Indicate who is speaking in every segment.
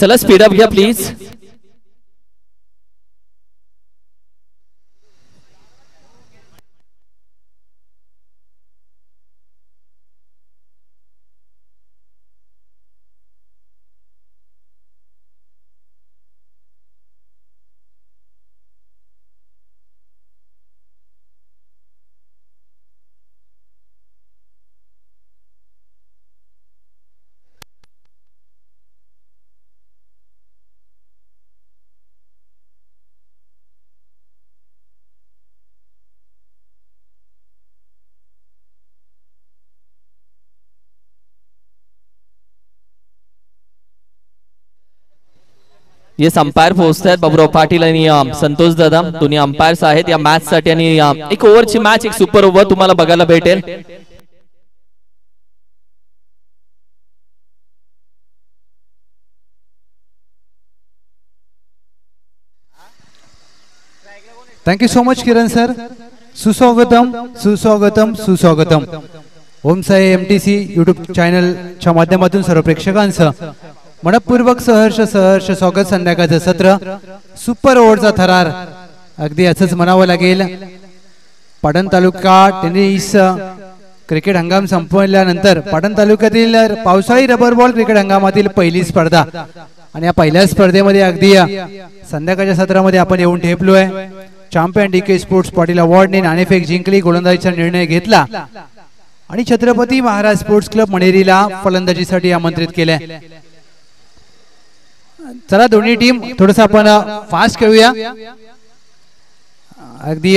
Speaker 1: चला speed up घ्या please. Yes umpire पोहोचतात बाबूराव पाटील आणि संतोष दादा दोन्ही अंपायर्स आहेत या मॅच साठी. आणि एक ओव्हरची मॅच, एक सुपर ओव्हर तुम्हाला बघायला भेटेल.
Speaker 2: थँक्यू सो मच किरण सर. सुस्वागतम सुस्वागतम सुस्वागतम. ओम साई MTC यूट्यूब चॅनलच्या माध्यमातून सर्व प्रेक्षकांचं मनपूर्वक सहर्ष सहर्ष स्वागत. संध्याकाळचं सत्र सुपर ओव्हरचा थरार अगदी असंच म्हणावं लागेल. पाटण तालुका टेनिस क्रिकेट हंगाम संपल्यानंतर पाटण तालुक्यातील पावसाळी रबर बॉल क्रिकेट हंगामातील पहिली स्पर्धा आणि या पहिल्या स्पर्धेमध्ये अगदी संध्याकाळच्या सत्रामध्ये आपण येऊन ठेपलोय. चॅम्पियन DK स्पोर्ट्स पाटील अवॉर्डने नाणेफेक जिंकली, गोलंदाजीचा निर्णय घेतला आणि छत्रपती महाराज स्पोर्ट्स क्लब मणेरीला फलंदाजीसाठी आमंत्रित केले. चला दोन्ही टीम थोडस आपण फास्ट खेळूया. अगदी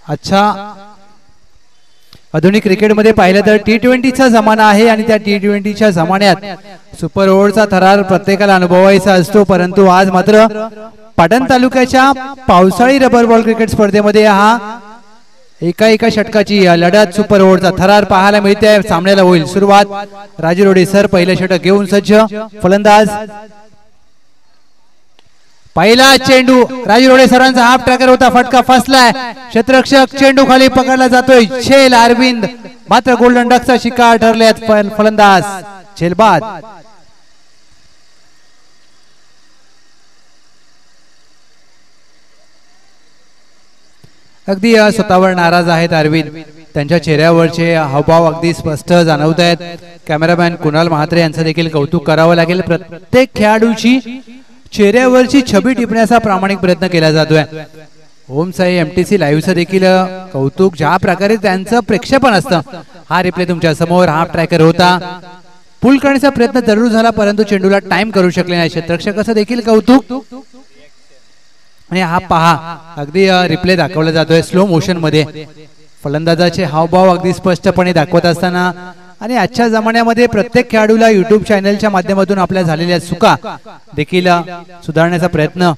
Speaker 2: अच्छा आधुनिक क्रिकेटमध्ये पाहिलं तर T20चा जमाना आहे आणि त्या T20च्या जमान्यात सुपर ओव्हरचा थरार प्रत्येकाला अनुभवायचा असतो. परंतु आज मात्र पाटण तालुक्याच्या पावसाळी रबर बॉल क्रिकेट स्पर्धेमध्ये हा एका षटकाची लढत सुपर ओव्हरचा थरार पाहायला मिळते. सामन्याला होईल सुरुवात. राजू रोडे सर पहिलं षटक घेऊन सज्ज. फलंदाज पहिला चेंडू राजू रोडे सरांचा हाफ ट्रॅकर होता, फटका फसलाय. क्षेत्ररक्षक चेंडू खाली पकडला जातोय. छेल अरविंद मात्र गोल्डन डकचा शिकार ठरल्यात. फलंदाज छेलबाद. अगदी स्वतःवर नाराज आहेत अरविंद. त्यांच्या चेहऱ्यावरचे हावभाव अगदी स्पष्ट जाणवत आहेत. कॅमेरामॅन कुणाल महात्रे यांचं देखील कौतुक करावं लागेल. प्रत्येक खेळाडूची चेहऱ्यावरची छबी टिपण्याचा प्रामाणिक प्रयत्न केला जातोय. ओम साई MTC लाईव्हचं देखील कौतुक. ज्या प्रकारे त्यांचं प्रेक्षेपण असतं. हा रिप्ले तुमच्या समोर हाफ ट्रॅकर होता. पुल करण्याचा प्रयत्न जरूर झाला परंतु चेंडूला टाइम करू शकले नाही. क्षेत्ररक्षकाचं देखील कौतुक. आणि हा पहा अगदी रिप्ले दाखवला जातोय स्लो मोशन मध्ये. फलंदाजाचे हावभाव अगदी स्पष्टपणे दाखवत असताना आणि आजच्या जमान्यामध्ये प्रत्येक खेळाडूला युट्यूब चॅनलच्या माध्यमातून आपल्या झालेल्या चुका देखील सुधारण्याचा प्रयत्न.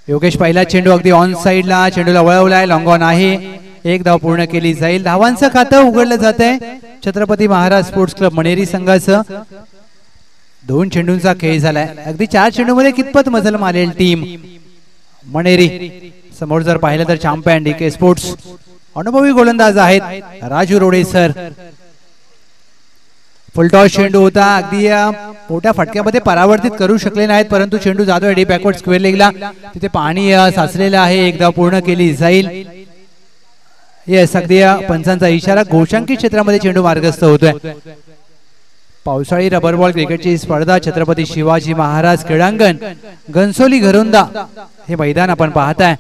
Speaker 2: योगेश पहिला चेंडू अगदी ऑन साइडला चेंडूला वळवलाय. लॉंग ऑन आहे. एक धाव पूर्ण केली जाईल. धावांचं खातं उघडलं जात आहे छत्रपती महाराज स्पोर्ट्स क्लब मणेरी संघाचं. 2 चेंडूंचा खेळ झालाय. अगदी 4 चेंडूमध्ये कितपत मजल मारेल टीम मणेरी. समोर जर पाहिलं तर चॅम्पियन DK स्पोर्ट्स अनुभवी गोलंदाज आहेत राजू रोडे सर. फुलटॉस चेंडू होता. अगदी मोठ्या फटक्यामध्ये परावर्तित करू शकले नाहीत परंतु चेंडू जातोय डी बॅकवर्ड स्क्वेअर लेगला. तिथे पाणी साचलेलं आहे. एक धाव पूर्ण केली जाईल. येस अगदी पंचांचा इशारा. घोषांकित क्षेत्रामध्ये चेंडू मार्गस्थ होतोय. पावसाळी रबर बॉल क्रिकेटची स्पर्धा छत्रपती शिवाजी महाराज क्रीडांगण घनसोली घरोंदा हे मैदान आपण पाहताय.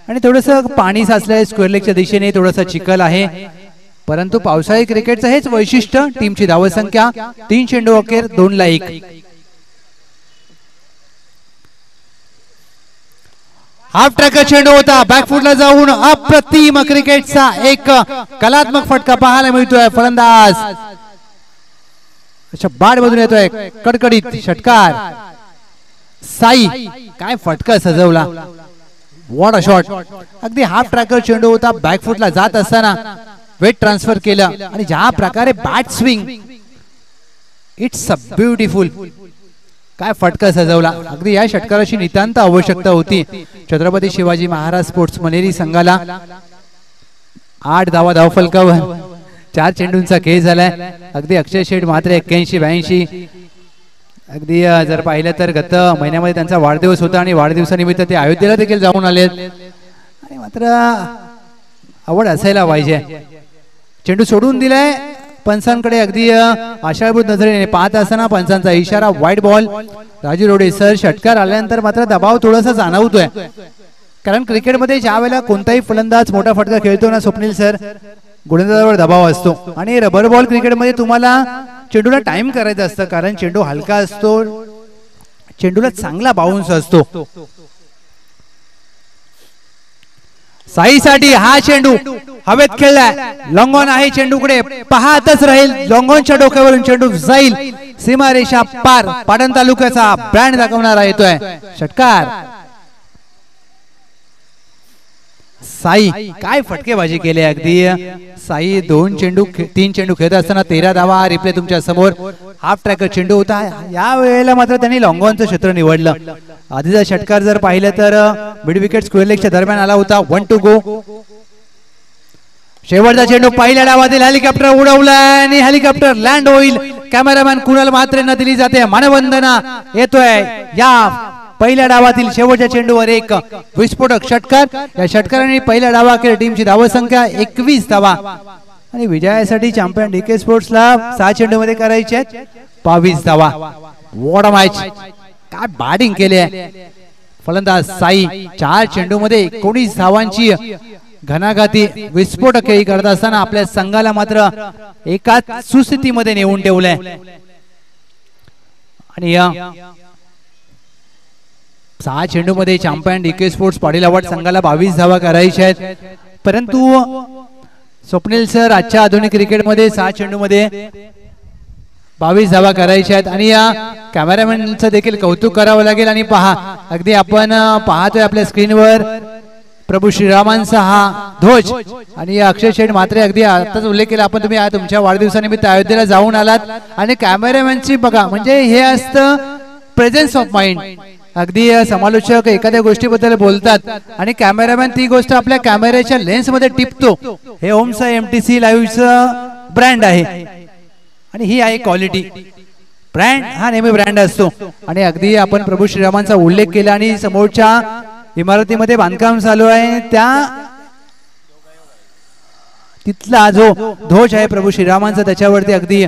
Speaker 2: आणि थोडस पाणी साचलंय स्क्वेअर लेगच्या दिशेने. थोडस चिखल आहे परंतु पावसाळी क्रिकेटचं हेच वैशिष्ट्य. टीमची धावसंख्या 3 चेंडू अखेर 2-1. हाफ ट्रॅकर चेंडू होता. बॅकफुटला जाऊन अप्रतिम क्रिकेटचा एक कलात्मक फटका पाहायला मिळतोय. फलंदाज बाद मधून येतोय कडकडीत षटकार. साई काय फटका सजवला. What a shot. अगदी हाफ ट्रॅकर चेंडू होता. बॅकफुटला जात असताना वेट ट्रान्सफर केलं आणि ज्या प्रकारे bat swing it's a beautiful. काय फटका सजवला. अगदी या षटकाराची नितांत आवश्यकता होती. छत्रपती शिवाजी महाराज स्पोर्ट्स मणेरी संघाला 8 धावा धावफलकावर 4 चेंडूंचा खेळ झालाय. अगदी अक्षय शेठ मात्र 81-82. अगदी जर पाहिलं तर गत महिन्यामध्ये त्यांचा वाढदिवस होता आणि वाढदिवसानिमित्त ते अयोध्येला देखील जाऊन आलेत आणि मात्र आवड असायला पाहिजे. चेंडू सोडून दिलाय पंचांकडे. अगदी आशाभूत नजरेने पाहत असताना पंचांचा इशारा वाईट बॉल. राजू रोडे सर षटकार आल्यानंतर मात्र दबाव थोडासा जाणवतोय, कारण क्रिकेटमध्ये ज्या वेळेला कोणताही फलंदाज मोठा फटका खेळतो ना स्वप्नील सर, गोलंदाजावर दबाव असतो. आणि रबर बॉल क्रिकेटमध्ये तुम्हाला चेंडूला टाइम करायचं असतं, कारण चेंडू हलका असतो, चेंडूला चांगला बाउन्स असतो. साईसाठी हा चेंडू हवेत खेळलाय, लॉंग ऑन आहे चेंडूकडे, पाहतच राहील. लॉंग ऑनच्या डोक्यावरून चेंडू जाईल सीमारेषा पार. पाटण तालुक्याचा ब्रँड दाखवणारा येतोय षटकार. साई काय फटकेबाजी केली. अगदी साई 3 चेंडू खेळत असताना 13 धावा. रिप्ले तुमच्या समोर. हाफ ट्रॅकर चेंडू होता. या वेळेला मात्र त्यांनी लॉंग ऑनचं क्षेत्र निवडलं. आधीचा षटकार जर पाहिलं तर मिड विकेट स्क्वेअर लेगच्या दरम्यान आला होता. 1 to go. शेवटचा चेंडू पहिल्या डावातील हेलिकॉप्टर उडवलाय आणि हेलिकॉप्टर लँड होईल. कॅमेरामॅन कुणाल म्हात्रेंना दिली जाते मानवंदना. येतोय या पहिल्या डावातील शेवटच्या चेंडूवर एक विस्फोटक षटकार. या षटकाराने पहिल्या डावाखेर टीमची धावसंख्या 21 धावा आणि विजयासाठी चॅम्पियन डीके स्पोर्ट्सला 6 चेंडू मध्ये करायचे आहेत 22 धावा. What a match. काय बॅटिंग केली आहे फलंदाज साई. 4 चेंडू मध्ये 19 धावांची घनाघाती विस्फोटक खेळी करत असताना आपल्या संघाला मात्र एकाच सुस्थितीमध्ये नेऊन ठेवलंय. आणि या 6 चेंडू मध्ये champion DK sports Patil award संघाला 22 धावा करायच्या आहेत. परंतु स्वप्नील सर आजच्या आधुनिक क्रिकेटमध्ये 6 चेंडू मध्ये 22 धावा करायच्या आहेत. आणि या कॅमेरामॅनचं देखील कौतुक करावं लागेल. आणि पहा अगदी आपण पाहतोय आपल्या स्क्रीनवर प्रभू श्रीरामांचा हा ध्वज. आणि अक्षय शेठ मात्रे अगदी आताच उल्लेख केला आपण, तुम्ही तुमच्या वाढदिवसानिमित्त अयोध्येला जाऊन आलात आणि कॅमेरामॅनची बघा, म्हणजे हे असतं प्रेझेन्स ऑफ माइंड. अगदी समालोचक एखाद्या गोष्टीबद्दल बोलतात आणि कॅमेरामॅन ती गोष्ट आपल्या कॅमेऱ्याच्या लेन्स मध्ये टिपतो. हे ओमसा MTC लाईव्हचं ब्रँड आहे आणि ही आहे क्वालिटी. ब्रँड हा नेहमी ब्रँड असतो. आणि अगदी आपण प्रभू श्रीरामांचा उल्लेख केला आणि समोरच्या इमारतीमध्ये बांधकाम चालू आहे, त्या तिथला जो ध्वज आहे प्रभू श्रीरामांचा त्याच्यावरती अगदी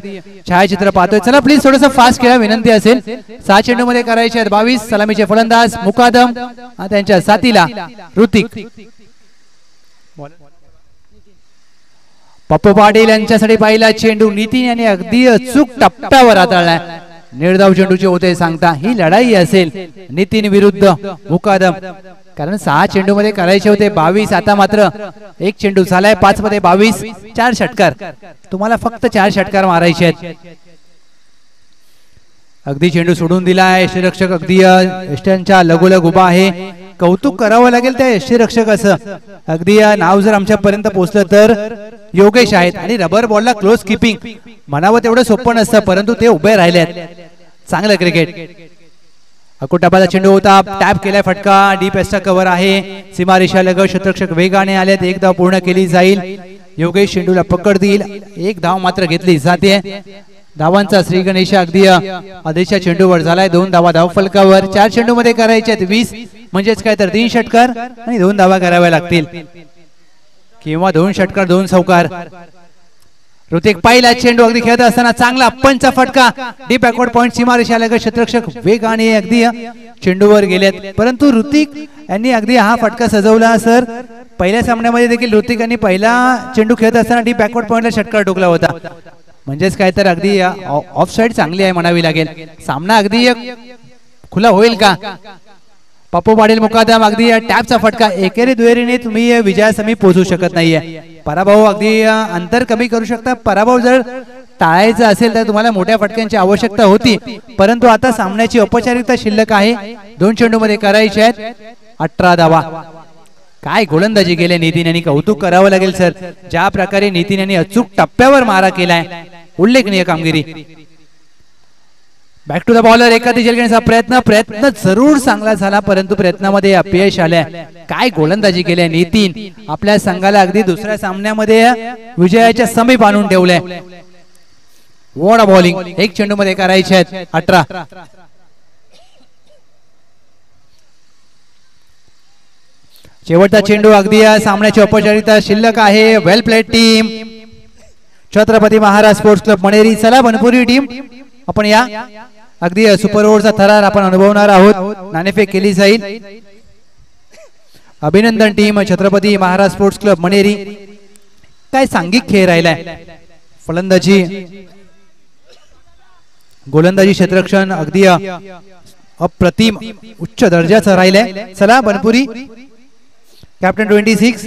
Speaker 2: छायाचित्र पाहतोय. चला प्लीज थोडंसं फास्ट खेळा विनंती असेल. 6 चेंडू मध्ये करायचे आहेत 22. सलामीचे फलंदाज मुकादम, त्यांच्या साथीला ऋतिक. पप्पू पाटील यांच्यासाठी पहिला चेंडू नितीन यांनी अगदी अचूक टप्प्यावर हाताळलाय. निर्धाव चेंडूचे होते सांगता ही लढाई असेल नितीन विरुद्ध मुकादम, कारण 6 चेंडू मध्ये करायचे होते 22. आता मात्र 1 चेंडू झालाय 5 मध्ये 22. 4 षटकार, तुम्हाला फक्त 4 षटकार मारायचे आहेत. अगदी चेंडू सोडून दिलाय. यष्टीरक्षक अगदी यष्ट्यांच्या लगोलग उभा आहे. कौतुक करावं लागेल त्या यष्टीरक्षकाचं. अगदी नाव जर आमच्यापर्यंत पोहोचलं तर योगेश आहेत. आणि रबर बॉलला क्लोज किपिंग म्हणावं तेवढं सोपं नसतं, परंतु ते उभे राहिलेत. चांगलं क्रिकेट. अकुटाबाचा चेंडू होता, टॅप केलाय फटका. डीप एस्टा कव्हर आहे. सीमारेषा लगत क्षेत्ररक्षक वेगाने आलेत. 1 धाव पूर्ण केली जाईल. योगेश चेंडूला पकड देईल. 1 धाव मात्र घेतली जाते. धावांचा श्री गणेश अगदी आधीच्या चेंडूवर झालाय. 2 धावा धाव फलकावर. 4 चेंडू मध्ये करायचे आहेत 20, म्हणजेच काय तर 3 षटकार आणि 2 धावा कराव्या लागतील, किंवा 2 षटकार 2 चौकार. ऋतिक पहिला चेंडू अगदी खेळत असताना चांगला पंचा फटका. डीप बॅकवर्ड पॉइंट सीमारेषा लगत क्षेत्ररक्षक वेगाने अगदी चेंडूवर गेलेत. परंतु ऋतिक यांनी अगदी हा फटका सजवला. सर पहिल्या सामन्यामध्ये देखील ऋतिक यांनी पहिला चेंडू खेळत असताना डीप बॅकवर्ड पॉइंटला षटकार ठोकला होता. म्हणजेच काय तर अगदी ऑफ साइड चांगली आहे म्हणावी लागेल. सामना अगदी खुला होईल का? पप्पू पाटील मुकादम अगदी टॅपचा फटका. एकेरी दुहेरीने तुम्ही विजयासमी पोहोचू शकत नाहीये. पराभव अगदी अंतर कमी करू शकता. पराभव जर टाळायचा असेल तर तुम्हाला मोठ्या फटक्यांची आवश्यकता होती, परंतु आता सामन्याची औपचारिकता शिल्लक आहे. 2 चेंडू मध्ये करायचे आहेत 18 धावा. काय गोलंदाजी केली नितीन यांनी, कौतुक करावं लागेल सर. ज्या प्रकारे नितीन यांनी अचूक टप्प्यावर मारा केलाय, उल्लेखनीय कामगिरी. बॅक टू द बॉलर, एका दिशेला घेण्याचा प्रयत्न जरूर चांगला झाला, परंतु प्रयत्नामध्ये अपयश आल्या. काय गोलंदाजी केली नितीन, आपल्या संघाला अगदी दुसऱ्या सामन्यामध्ये विजयाच्या समीप आणून ठेवलंय. वॉट अ बॉलिंग, एक चेंडू मध्ये करायचे आहेत 18. शेवटचा चेंडू, अगदी या सामन्याची औपचारिकता शिल्लक आहे. Well played team, Chhatrapati Maharaj sports club Maneri. चला बनपुरी टीम, आपण या अगदी सुपर ओव्हरचा थरार आपण अनुभवणार आहोत. नाणेफेक केली जाईल. अभिनंदन team Chhatrapati Maharaj sports club Maneri. काय सांघिक खेळ राहिलाय. फलंदाजी, गोलंदाजी क्षेत्ररक्षण अगदी अप्रतिम उच्च दर्जाचं राहिलंय. चला बनपुरी, कॅप्टन 26